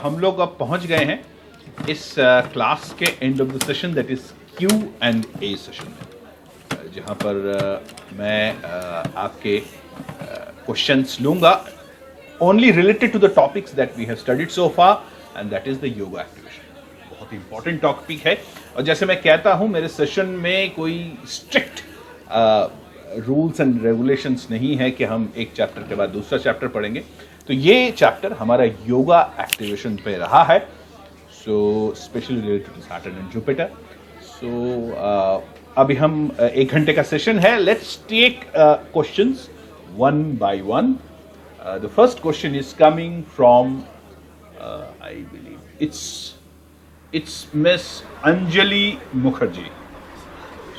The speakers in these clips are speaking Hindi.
हम लोग अब पहुंच गए हैं इस क्लास के end of the session, that is Q&A session में, जहां पर मैं आपके क्वेश्चंस लूंगा only related to the topics that we have studied so far, and that is the yoga activation. बहुत ही इंपॉर्टेंट टॉपिक है, और जैसे मैं कहता हूं, मेरे सेशन में कोई स्ट्रिक्ट रूल्स एंड रेगुलेशंस नहीं है कि हम एक चैप्टर के बाद दूसरा चैप्टर पढ़ेंगे। तो ये चैप्टर हमारा योगा एक्टिवेशन पे रहा है, so specially related to Saturn and Jupiter. So अभी हम 1 घंटे का सेशन है। Let's take questions one by one. The first question is coming from I believe it's Miss Anjali Mukherjee.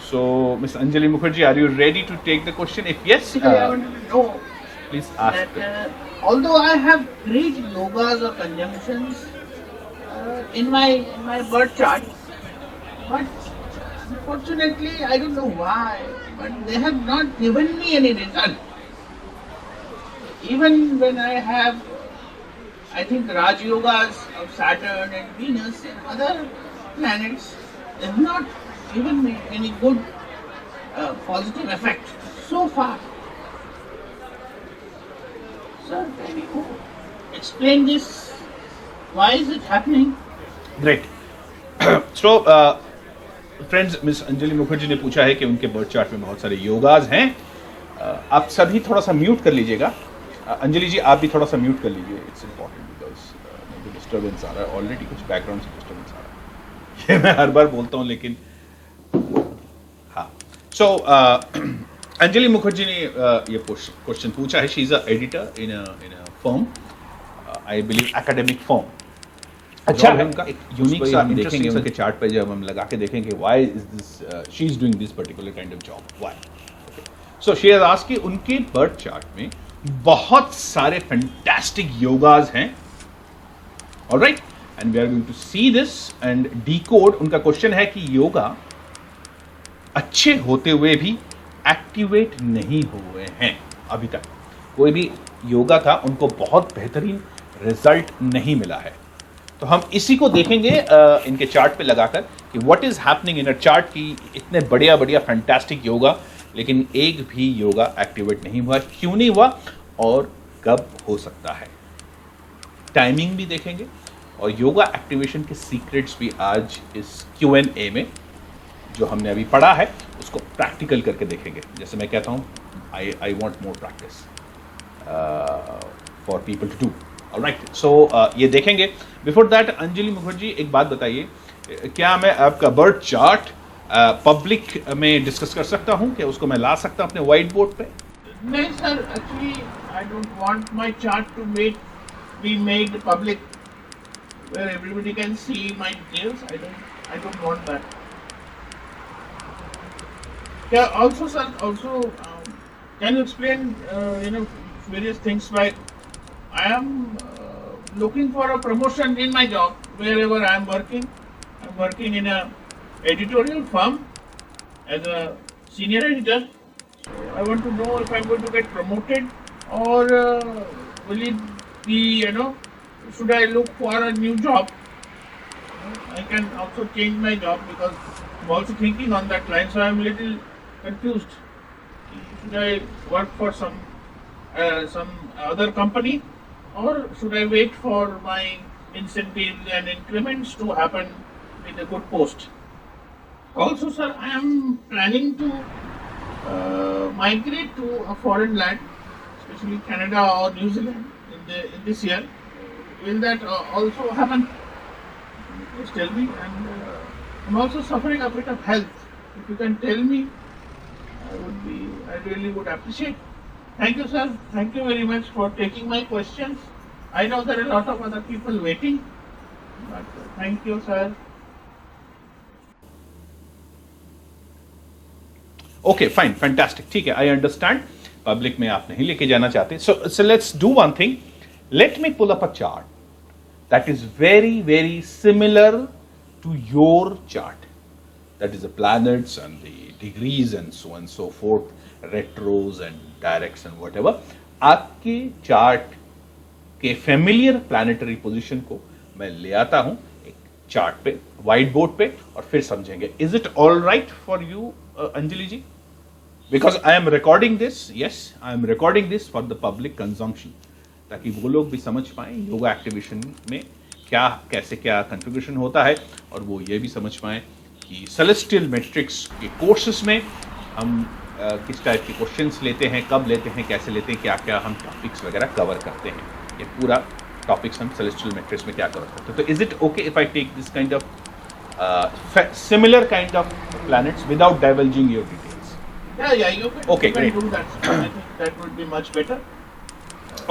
So, Miss Anjali Mukherjee, are you ready to take the question? If yes, I wanted to know please ask. that although I have great yogas or conjunctions in my birth chart, but unfortunately I don't know why, but they have not given me any result. Even when I have, I think, Raj Yogas of Saturn and Venus and other planets, they have not given me any good positive effect so far. Sir, can you explain this? Why is it happening? Great. So, friends, miss Anjali Mukherjee ने पूछा है कि उनके बर्थ चार्ट में बहुत सारे योगाज हैं। आप सभी थोड़ा सा म्यूट कर लीजिएगा। अंजलि जी, आप भी थोड़ा सा म्यूट कर लीजिए। इट्स इम्पॉर्टेंट बिकॉज डिस्टर्बेंस आ रहा है, ऑलरेडी कुछ बैकग्राउंड से डिस्टर्बेंस आ रहा है। ये मैं हर बार बोलता हूँ, लेकिन हाँ। सो अंजलि मुखर्जी ने ये क्वेश्चन पूछा है। She is a editor in a firm, I believe academic firm. अच्छा है उनका एक यूनिक सा, हम देखेंगे उनके चार्ट पे, जब हम लगा के देखेंगे why is this she is doing this particular kind of job, why. So she has asked कि उनके बर्थ चार्ट में बहुत सारे फैंटास्टिक योगाज हैं, all right, and we are going to see this and decode. उनका क्वेश्चन है कि योगा अच्छे होते हुए भी एक्टिवेट नहीं हुए हैं अभी तक। कोई भी योगा था, उनको बहुत बेहतरीन रिजल्ट नहीं मिला है। तो हम इसी को देखेंगे इनके चार्ट पे लगाकर कि what is happening in a chart की इतने बढ़िया बढ़िया फैंटास्टिक योगा, लेकिन एक भी योगा एक्टिवेट नहीं हुआ। क्यों नहीं हुआ और कब हो सकता है, टाइमिंग भी देखेंगे, और योगा एक्टिवेशन के सीक्रेट्स भी आज इस Q&A में जो हमने अभी पढ़ा है उसको प्रैक्टिकल करके देखेंगे। जैसे मैं कहता हूँ, I want more practice for people to do. Alright, so ये देखेंगे। बिफोर दैट, अंजलि मुखर्जी, एक बात बताइए, क्या मैं आपका बर्थ चार्ट पब्लिक में डिस्कस कर सकता हूँ? क्या उसको मैं ला सकता हूँ अपने व्हाइट बोर्ड पे? नहीं sir, actually I don't want my chart to be made public where everybody can see my details. I don't want that. Yeah, also sir, can you explain various things, like I am looking for a promotion in my job wherever I am working. I'm working in a editorial firm as a senior editor. I want to know if I'm going to get promoted, or will it be, should I look for a new job? I can also change my job, because I'm also thinking on that line, so I'm a little confused. Should I work for some other company, or should I wait for my incentives and increments to happen with a good post? Also, sir, I am planning to migrate to a foreign land, especially Canada or New Zealand in this year. Will that also happen? Please tell me. And I'm also suffering a bit of health. If you can tell me, I really would appreciate. Thank you, sir. Thank you very much for taking my questions. I know there are a lot of other people waiting, but thank you, sir. Okay, fine, fantastic, ठीक है, आई अंडरस्टैंड। पब्लिक में आप नहीं लेके जाना चाहते। So let's do one thing, let me pull up a chart that is very very similar to your chart, that is the planets and the degrees and so forth, retros and directs and whatever. आपके चार्ट के फेमिलियर प्लैनेटरी पोजीशन को मैं ले आता हूं एक चार्ट पे, व्हाइट बोर्ड पे, और फिर समझेंगे. Is it all right for you Anjali ji? Because I am recording this, yes I am recording this for the public consumption, ताकि वो लोग भी समझ पाएं योगा एक्टिवेशन में क्या कैसे क्या कॉन्फ़िगरेशन होता है, और वो ये भी समझ पाएं कि सेलेस्टियल मैट्रिक्स के कोर्सेज में हम किस टाइप के क्वेश्चंस लेते हैं, कब लेते हैं, कैसे लेते हैं, क्या क्या हम टॉपिक्स वगैरह कवर करते हैं. ये पूरा टॉपिक्स हम सेलेस्टियल मैट्रिक्स में क्या कवर करते हैं. तो is it okay if I take this kind of similar kind of planets without divulging your details? Yeah, you can, Okay, you can great. do that. I think that would be much better.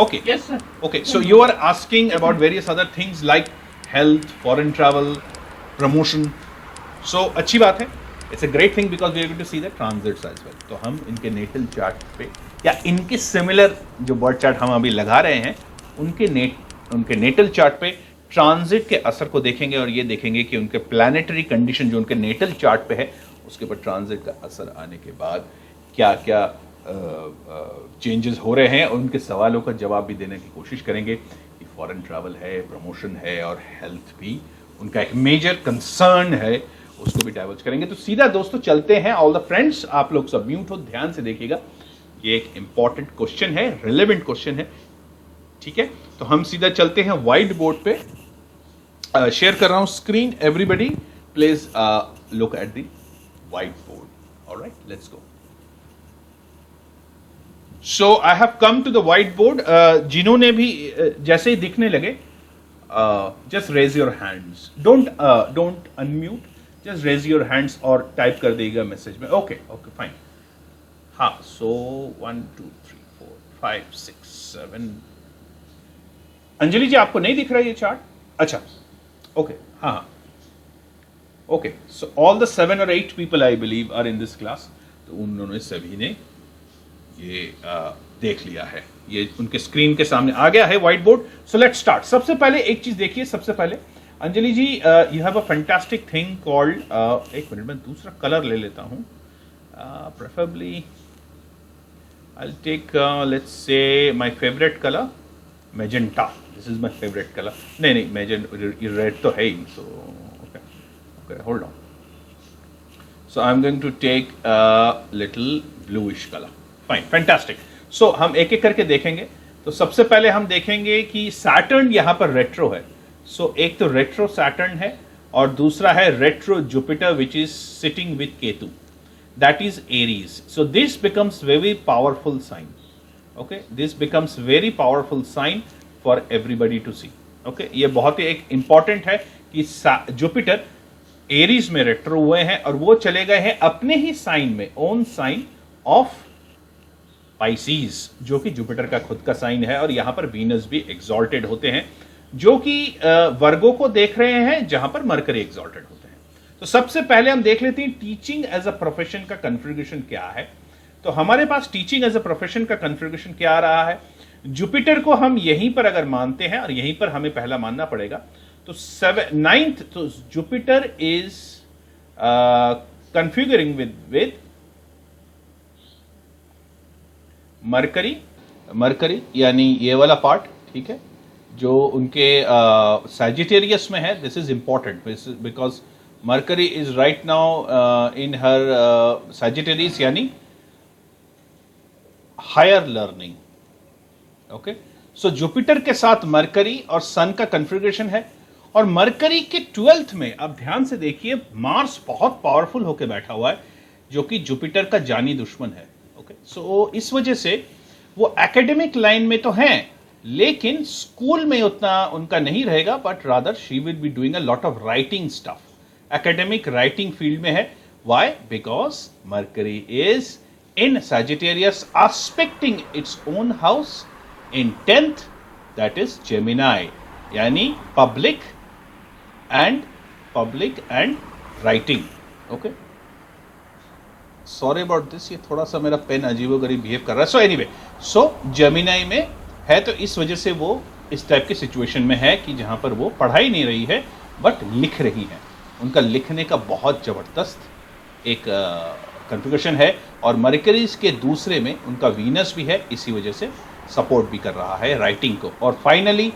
Okay. Yes, sir. Okay, so you are asking about various other things like health, foreign travel, promotion. So अच्छी बात है. It's a great thing because we are going to see the transits as well. तो हम इनके natal chart पे या इनके similar जो birth chart हम अभी लगा रहे हैं उनके natal chart पे ट्रांजिट के असर को देखेंगे, और ये देखेंगे कि उनके प्लैनेटरी कंडीशन जो उनके नेटल चार्ट पे है उसके ऊपर ट्रांजिट का असर आने के बाद क्या क्या चेंजेस हो रहे हैं, और उनके सवालों का जवाब भी देने की कोशिश करेंगे कि फॉरेन ट्रैवल है, प्रमोशन है, और हेल्थ भी उनका एक मेजर कंसर्न है, उसको भी डाइवर्ज करेंगे. तो सीधा दोस्तों चलते हैं. ऑल द फ्रेंड्स, आप लोग सब म्यूट हो, ध्यान से देखिएगा. ये एक इंपॉर्टेंट क्वेश्चन है, रिलेवेंट क्वेश्चन है, ठीक है. तो हम सीधा चलते हैं व्हाइट बोर्ड पे. शेयर कर रहा हूं screen. Everybody please look at the white board. All right, let's go. So I have come to the white board. जिन्होंने भी जैसे ही दिखने लगे, just raise your hands. Don't unmute, just raise your hands और टाइप कर देगा मैसेज में. Okay okay fine. हाँ, सो 1 2 3 4 5 6 7. अंजलि जी आपको नहीं दिख रहा है ये चार्ट? अच्छा, ओके, हाँ, okay. So all the 7 or 8 people I believe are in this class. तो उन्होंने सभी ने ये देख लिया है, ये उनके स्क्रीन के सामने आ गया है whiteboard. So let's start. सबसे पहले एक चीज देखिए. सबसे पहले Anjali ji, you have a fantastic thing called, एक मिनट में दूसरा कलर ले लेता हूं. Preferably I will take, let's say my favourite colour magenta. This is my favourite colour. नहीं, मैजेंटा रेड तो है ही. So okay, hold on. So I am going to take little bluish colour. Fine, fantastic. सो हम एक एक करके देखेंगे. तो सबसे पहले हम देखेंगे कि सैटर्न यहां पर रेट्रो है. सो एक तो रेट्रो सैटर्न है, और दूसरा है retro Jupiter which is sitting with Ketu, that is Aries. So this becomes very powerful sign. Okay, this becomes very powerful sign for everybody to see. Okay, ये बहुत ही एक इंपॉर्टेंट है कि जुपिटर एरीज में रेट्रो हुए हैं, और वो चले गए हैं अपने ही साइन में, ओन साइन ऑफ पाइसीज, जो कि जुपिटर का खुद का साइन है. और यहां पर वीनस भी एक्सॉल्टेड होते हैं, जो कि वर्गों को देख रहे हैं, जहां पर मरकरी एक्सॉल्टेड होते हैं. तो सबसे पहले हम देख लेते हैं टीचिंग एज अ प्रोफेशन का कॉन्फ़िगरेशन क्या है. तो हमारे पास टीचिंग एज अ प्रोफेशन का कॉन्फ़िगरेशन क्या आ रहा है. जुपिटर को हम यहीं पर अगर मानते हैं, और यहीं पर हमें पहला मानना पड़ेगा, तो 9th, तो Jupiter is configuring with mercury, यानी ये वाला पार्ट, ठीक है, जो उनके सैजिटेरियस में है. This is important because Mercury is right now in her Sagittarius, यानी higher learning. Okay, so Jupiter के साथ मरकरी और सन का कॉन्फ़िगरेशन है. और मरकरी के 12th में, अब ध्यान से देखिए, मार्स बहुत पावरफुल होकर बैठा हुआ है, जो कि जुपिटर का जानी दुश्मन है. ओके, सो इस वजह से वो एकेडमिक लाइन में तो हैं, लेकिन स्कूल में उतना उनका नहीं रहेगा, but rather she will be doing a lot of writing stuff. Academic writing field में है. Why? Because Mercury is in Sagittarius aspecting its own house in 10th, that is Gemini, यानी public and writing. Okay, sorry about this, ये थोड़ा सा मेरा पेन अजीबोगरीब बिहेव कर रहा है. सो एनीवे, सो जेमिनी में है, तो इस वजह से वो इस टाइप की सिचुएशन में है कि जहां पर वो पढ़ाई नहीं रही है, बट लिख रही है. उनका लिखने का बहुत जबरदस्त एक कॉन्फ़िगरेशन है. और मरकरीज के दूसरे में उनका वीनस भी है, इसी वजह से सपोर्ट भी कर रहा है राइटिंग को। और finally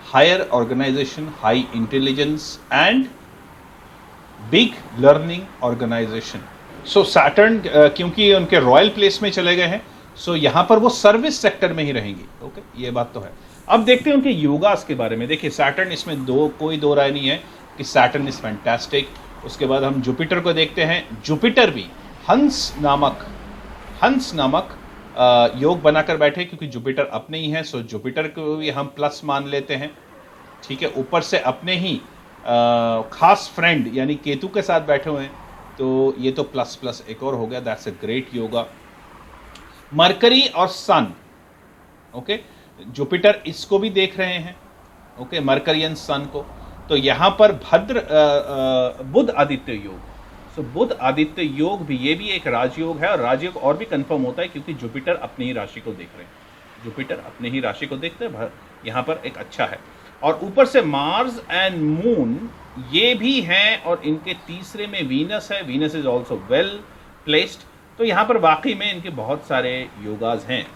higher organization, high intelligence and big learning organization. So Saturn क्योंकि उनके रॉयल प्लेस में चले गए हैं, सो यहाँ पर वो सर्विस सेक्टर में ही रहेंगी। ओके, ये बात तो है। अब देखते हैं उनके योगास के बारे में। देखिए सैटर्न, इसमें कोई दो राय नहीं है कि सैटर्न इज फैंटास्टिक। उसके बाद हम जुपिटर को देखते हैं। जुपिटर भी हंस नामक योग बनाकर बैठे, क्योंकि जुपिटर अपने ही है, सो जुपिटर को भी हम प्लस मान लेते हैं। ठीक है, ऊपर से अपने ही खास फ्रेंड यानी केतु के साथ बैठे हुए हैं, तो ये तो प्लस प्लस एक और हो गया। That's a great yoga. Mercury और सन, ओके, जुपिटर इसको भी देख रहे हैं, ओके, मरकरी एंड सन को। तो यहाँ पर बुध आदित्य योग, सो बुध आदित्य योग भी, ये भी एक राजयोग है। और राजयोग और भी कंफर्म होता है क्योंकि जुपिटर अपनी ही राशि को देख रहे हैं। जुपिटर अपने ही राशि को देखते हैं, यहाँ पर एक अच्छा है। और ऊपर से मार्स एंड मून ये भी हैं, और इनके तीसरे में वीनस है। Venus is also well placed. तो यहाँ पर वाकई में इनके बहुत सारे योगाज हैं,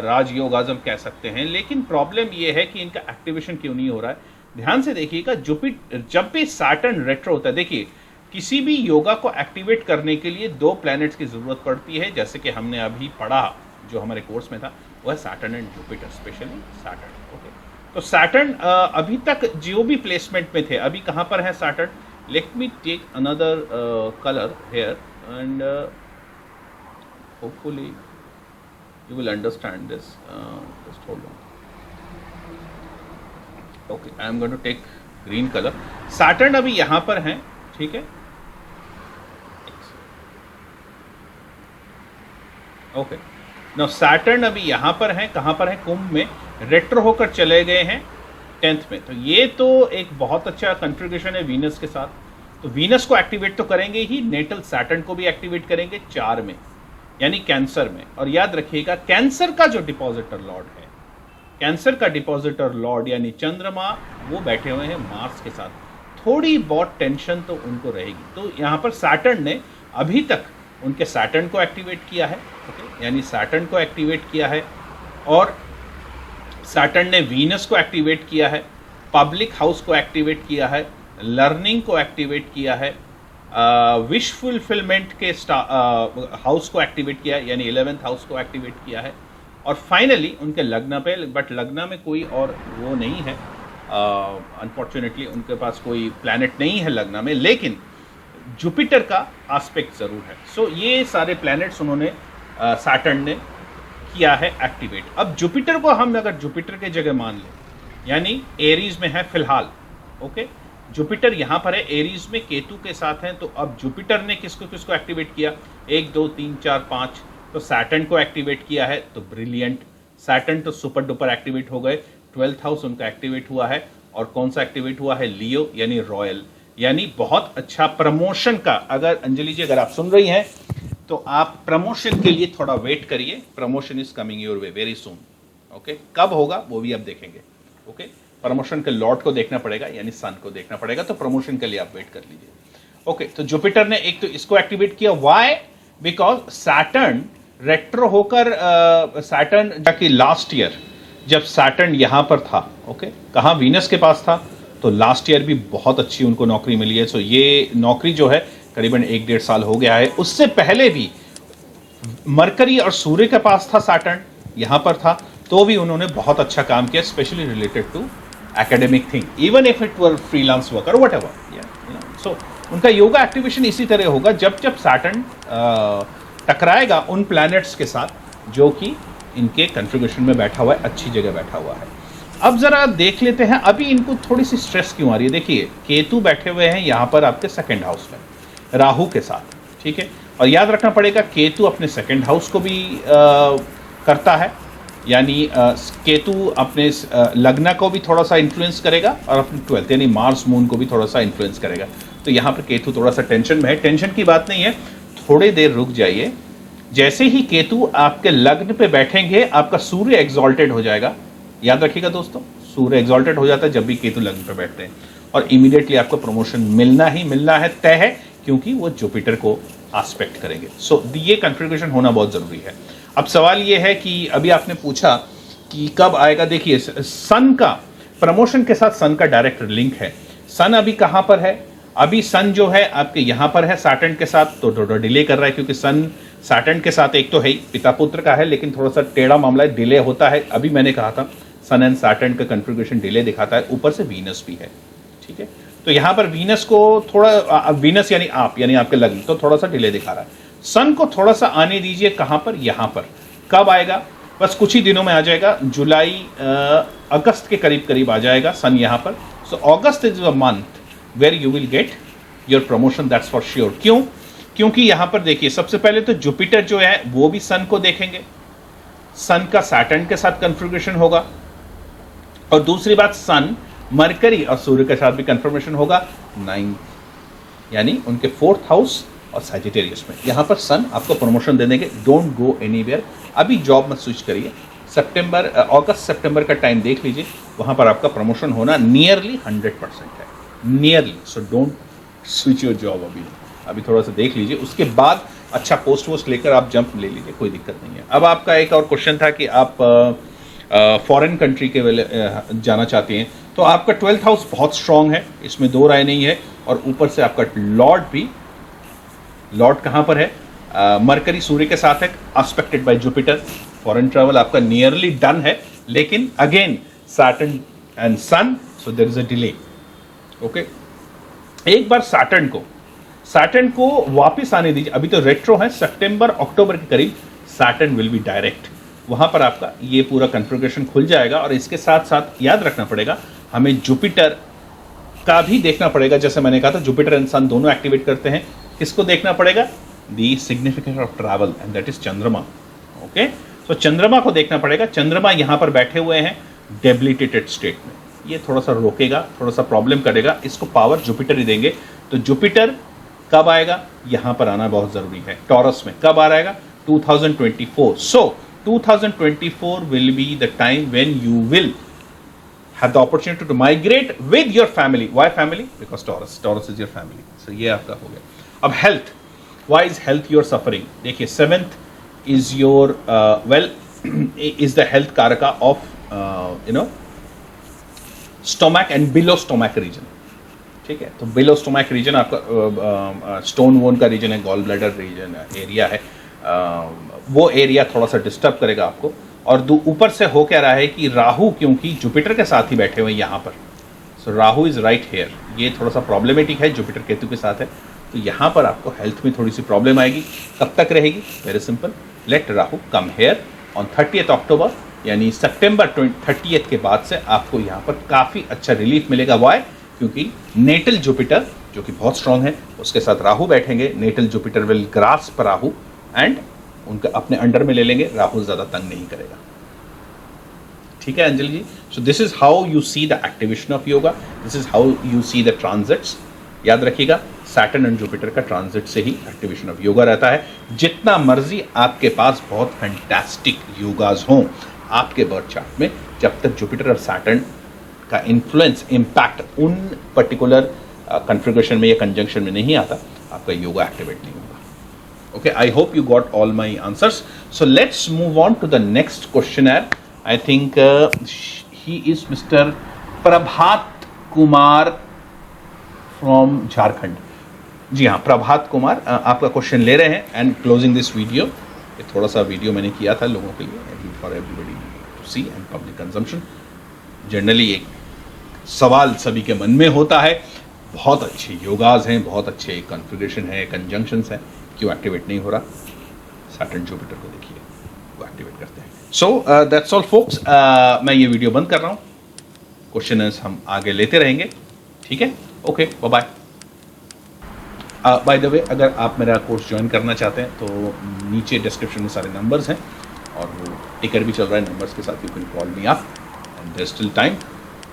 राजयोगाज हम कह सकते हैं। लेकिन प्रॉब्लम ये है कि इनका एक्टिवेशन क्यों नहीं हो रहा है। ध्यान से देखिएगा, जुपिटर जब भी सैटर्न रेट्रो होता है, देखिए किसी भी योगा को एक्टिवेट करने के लिए 2 प्लैनेट्स की जरूरत पड़ती है, जैसे कि हमने अभी पढ़ा जो हमारे कोर्स में था, वो है Saturn and Jupiter, specially Saturn. Okay, तो सैटर्न अभी तक जो भी प्लेसमेंट में थे, अभी कहाँ पर है Saturn? Let me take another colour here and hopefully you will understand this. Just hold on. Okay, I am going to take green color. Saturn अभी यहाँ पर हैं, ठीक है। ओके, नाउ सैटर्न अभी यहाँ पर हैं, कहाँ पर हैं? कुंभ में रेट्रो होकर चले गए हैं 10th में। तो ये तो एक बहुत अच्छा कॉन्फ़िगरेशन है वीनस के साथ। तो वीनस को एक्टिवेट तो करेंगे ही, नेटल सैटर्न को भी एक्टिवेट करेंगे 4 में, यानी कैंसर में। और याद रखिएगा, कैंसर का जो डिपॉजिटर लॉर्ड है, कैंसर का डिपॉजिटर लॉर्ड यानी चंद्रमा, वो बैठे हुए हैं मार्स के साथ। थोड़ी बहुत टेंशन तो उनको रहेगी। तो यहाँ पर सैटर्न ने अभी तक उनके सैटर्न को एक्टिवेट किया है, ओके, यानी सैटर्न को एक्टिवेट किया है। और सैटर्न ने वीनस को एक्टिवेट किया है, पब्लिक हाउस को एक्टिवेट किया है, लर्निंग को एक्टिवेट किया है, विश फुलफिलमेंट के हाउस को एक्टिवेट किया है, यानी 11th हाउस को एक्टिवेट किया है। और फाइनली उनके लग्न पे, बट लग्न में कोई और वो नहीं है, अनफॉर्चुनेटली उनके पास कोई प्लैनेट नहीं है लग्न में, लेकिन जुपिटर का एस्पेक्ट ज़रूर है। सो ये सारे प्लैनेट्स उन्होंने सैटर्न ने किया है एक्टिवेट। अब जुपिटर को हम अगर जुपिटर के जगह मान लें, यानी एरीज में है फिलहाल, ओके, जुपिटर यहाँ पर है एरीज में, केतु के साथ हैं। तो अब जुपिटर ने किसको किसको एक्टिवेट किया? 1 2 3 4 5, तो सैटर्न को एक्टिवेट किया है, तो ब्रिलियंट। सैटर्न तो सुपर डुपर एक्टिवेट हो गए। 12th हाउस उनका एक्टिवेट हुआ है, और कौन सा एक्टिवेट हुआ है? लियो, यानी रॉयल, यानी बहुत अच्छा प्रमोशन का। अगर अंजलि जी अगर आप सुन रही हैं तो आप प्रमोशन के लिए थोड़ा वेट करिए। Promotion is coming your way very soon, okay. कब होगा वो भी आप देखेंगे, ओके। प्रमोशन के लॉर्ड को देखना पड़ेगा, यानी सन को देखना पड़ेगा, तो प्रमोशन के लिए आप वेट कर लीजिए, ओके। तो जुपिटर ने एक तो इसको एक्टिवेट किया, व्हाई? बिकॉज सैटर्न रेट्रो होकर सैटर्न जाके लास्ट ईयर जब सैटर्न यहां पर था, ओके, कहां? वीनस के पास था, तो लास्ट ईयर भी बहुत अच्छी उनको नौकरी मिली है। सो ये नौकरी जो है करीबन 1-1.5 साल हो गया है। उससे पहले भी मरकरी और सूर्य के पास था, सैटर्न यहां पर था, तो भी उन्होंने बहुत अच्छा काम किया, specially related to academic thing, even if it were freelance work or whatever, so उनका योगा एक्टिवेशन इसी तरह होगा जब जब सैटर्न टकराएगा उन प्लैनेट्स के साथ जो कि इनके कॉन्फ़िगरेशन में बैठा हुआ है, अच्छी जगह बैठा हुआ है। अब जरा देख लेते हैं अभी इनको थोड़ी सी स्ट्रेस क्यों आ रही है। देखिए केतु बैठे हुए हैं यहाँ पर आपके 2nd हाउस में राहु के साथ, ठीक है। और याद रखना पड़ेगा केतु अपने 2nd हाउस को भी करता है, यानी केतु अपने लग्न को भी थोड़ा सा इन्फ्लुएंस करेगा, और अपने 12th यानी मार्स मून को भी थोड़ा सा इन्फ्लुएंस करेगा। तो यहाँ पर केतु थोड़ा सा टेंशन में है। टेंशन की बात नहीं है, थोड़ी देर रुक जाइए। जैसे ही केतु आपके लग्न पे बैठेंगे आपका सूर्य एग्जॉल्टेड हो जाएगा। याद रखिएगा दोस्तों, सूर्य एग्जॉल्टेड हो जाता है जब भी केतु लग्न पे बैठते हैं, और इमीडिएटली आपको प्रमोशन मिलना ही मिलना है, तय है, क्योंकि वो जुपिटर को एस्पेक्ट करेंगे। सो ये कॉन्फ़िगरेशन होना बहुत ज़रूरी है। अब सवाल ये है कि अभी आपने पूछा कि कब आएगा। देखिए सन का प्रमोशन के साथ सन का डायरेक्ट लिंक है। सन अभी कहां पर है, अभी सन जो है आपके यहां पर है सैटर्न के साथ, तो डिले कर रहा है क्योंकि सन सैटर्न के साथ एक तो है ही, पिता पुत्र का है, लेकिन थोड़ा सा टेढ़ा मामला है, डिले होता है। अभी मैंने कहा था सन एंड सैटर्न का कन्फिग्रेशन डिले दिखाता है, ऊपर से वीनस भी है, ठीक है। तो यहां पर वीनस को थोड़ा, वीनस यानी आपके लग्न, तो थोड़ा सा डिले दिखा रहा है। सन को थोड़ा सा आने दीजिए, कहां पर, यहां पर। कब आएगा, बस कुछ ही दिनों में आ जाएगा, जुलाई अगस्त के करीब करीब आ जाएगा सन यहां पर। So August is a month where you will get your promotion, that's for sure. क्यों, क्योंकि यहां पर देखिए सबसे पहले तो जुपिटर जो है वो भी सन को देखेंगे, सन का सैटर्न के साथ कन्फिग्रेशन होगा, और दूसरी बात सन मरकरी और सूर्य के साथ भी कन्फर्मेशन होगा 9, यानी उनके 4th हाउस और सैजिटेरियस में। यहां पर सन आपको प्रमोशन दे देंगे। डोंट गो एनीवेयर, अभी जॉब मत स्विच करिए। सितंबर अगस्त सितंबर का टाइम देख लीजिए, वहां पर आपका प्रमोशन होना नियरली 100% है, nearly. So don't switch your job, अभी थोड़ा सा देख लीजिए, उसके बाद अच्छा पोस्ट वोस्ट लेकर आप जंप ले लीजिए, कोई दिक्कत नहीं है। अब आपका एक और क्वेश्चन था कि आप फॉरेन कंट्री के जाना चाहते हैं, तो आपका 12th हाउस बहुत स्ट्रांग है, इसमें दो राय नहीं है, और ऊपर से आपका लॉर्ड भी, लॉर्ड कहाँ पर है, मरकरी सूर्य के साथ है, aspected by Jupiter. Foreign travel आपका नियरली डन है, लेकिन again Saturn and sun, so there is a delay. Okay, एक बार सैटर्न को वापस आने दीजिए, अभी तो रेट्रो है, सितंबर अक्टूबर के करीब सैटर्न विल बी डायरेक्ट, वहां पर आपका ये पूरा कन्फिग्रेशन खुल जाएगा। और इसके साथ साथ याद रखना पड़ेगा, हमें जुपिटर का भी देखना पड़ेगा, जैसे मैंने कहा था जुपिटर एंड सन दोनों एक्टिवेट करते हैं। किसको देखना पड़ेगा, the significance of travel, and that is चंद्रमा। ओके, तो चंद्रमा को देखना पड़ेगा। चंद्रमा यहां पर बैठे हुए हैं डेबिलिटेटेड स्टेट में, ये थोड़ा सा रोकेगा, थोड़ा सा प्रॉब्लम करेगा, इसको पावर जुपिटर ही देंगे। तो जुपिटर कब आएगा, यहां पर आना बहुत जरूरी है। टॉरस में कब आ रहेगा, 2024। सो 2024 will be the time when you will have the opportunity to migrate with your family. Why family? Because Taurus is your family. So ये आपका हो गया। अब health, why is health your suffering? देखिए 7th is your is the health कारका of stomach and below stomach region, ठीक है। तो below stomach region आपका स्टोन वोन का रीजन है, गॉल ब्लैडर रीजन एरिया है, वो एरिया थोड़ा सा डिस्टर्ब करेगा आपको। और ऊपर से हो क्या रहा है कि राहु, क्योंकि जुपिटर के साथ ही बैठे हुए हैं यहाँ पर, सो राहु इज राइट हेयर, ये थोड़ा सा प्रॉब्लमेटिक है, जुपिटर केतु के साथ है, तो यहाँ पर आपको हेल्थ में थोड़ी सी प्रॉब्लम आएगी। कब तक रहेगी, very simple, let Rahu come here on 30th October, यानी सितंबर 30th के बाद से आपको यहाँ पर काफ़ी अच्छा रिलीफ मिलेगा। वाई, क्योंकि नेटल जुपिटर जो कि बहुत स्ट्रांग है, उसके साथ राहु बैठेंगे, natal Jupiter will grasp Rahu and उनका अपने अंडर में ले लेंगे, राहु ज़्यादा तंग नहीं करेगा। ठीक है Anjali ji, so this is how you see the activation of yoga, this is how you see the transits. याद रखिएगा, सैटर्न एंड जुपिटर का ट्रांजिट से ही एक्टिवेशन ऑफ योगा रहता है। जितना मर्जी आपके पास बहुत फैंटास्टिक योगाज हों आपके बर्थ चार्ट में, जब तक जुपिटर और सैटर्न का इन्फ्लुएंस, इम्पैक्ट उन पर्टिकुलर कन्फिगरेशन में या कंजंक्शन में नहीं आता, आपका योगा एक्टिवेट नहीं होगा। Okay, I hope you got all my answers. So let's move on to the next questionnaire. I think he is Mr. Prabhat Kumar from Jharkhand. जी हाँ, प्रभात कुमार आपका क्वेश्चन ले रहे हैं एंड क्लोजिंग दिस वीडियो। ये थोड़ा सा वीडियो मैंने किया था लोगों के लिए, for everybody to see and public consumption. Generally एक सवाल सभी के मन में होता है, बहुत अच्छे योगाज हैं, बहुत अच्छे कॉन्फ़िगरेशन है, कंजंक्शंस हैं, क्यों एक्टिवेट नहीं हो रहा? सैटर्न जुपिटर को देखिए, वो एक्टिवेट करते हैं। सो दैट्स ऑल फोक्स, मैं ये वीडियो बंद कर रहा हूँ, क्वेश्चंस हम आगे लेते रहेंगे, ठीक है? Okay, bye bye. By the way, अगर आप मेरा कोर्स ज्वाइन करना चाहते हैं तो नीचे डिस्क्रिप्शन में सारे नंबर्स हैं, और वो टिकर भी चल रहा है नंबर्स के साथ, you can call me up and there still time.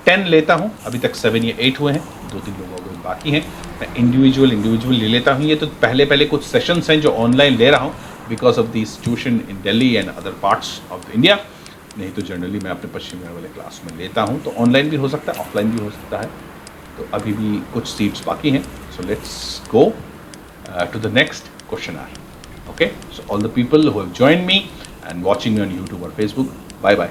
10 लेता हूँ, अभी तक 7 या 8 हुए हैं, 2-3 लोगों को बाकी हैं। मैं इंडिविजुअल ले लेता हूँ। ये तो पहले कुछ सेशंस हैं जो ऑनलाइन ले रहा हूँ because of the institution in Delhi and other parts of India, नहीं तो जनरली मैं अपने पश्चिम बंगाल वाले क्लास में लेता हूँ। तो ऑनलाइन भी हो सकता है, ऑफलाइन भी हो सकता है, तो अभी भी कुछ सीट्स बाकी हैं। So let's go to the next question R. Okay, so all the people who have joined me and watching me on YouTube और फेसबुक, बाय बाय।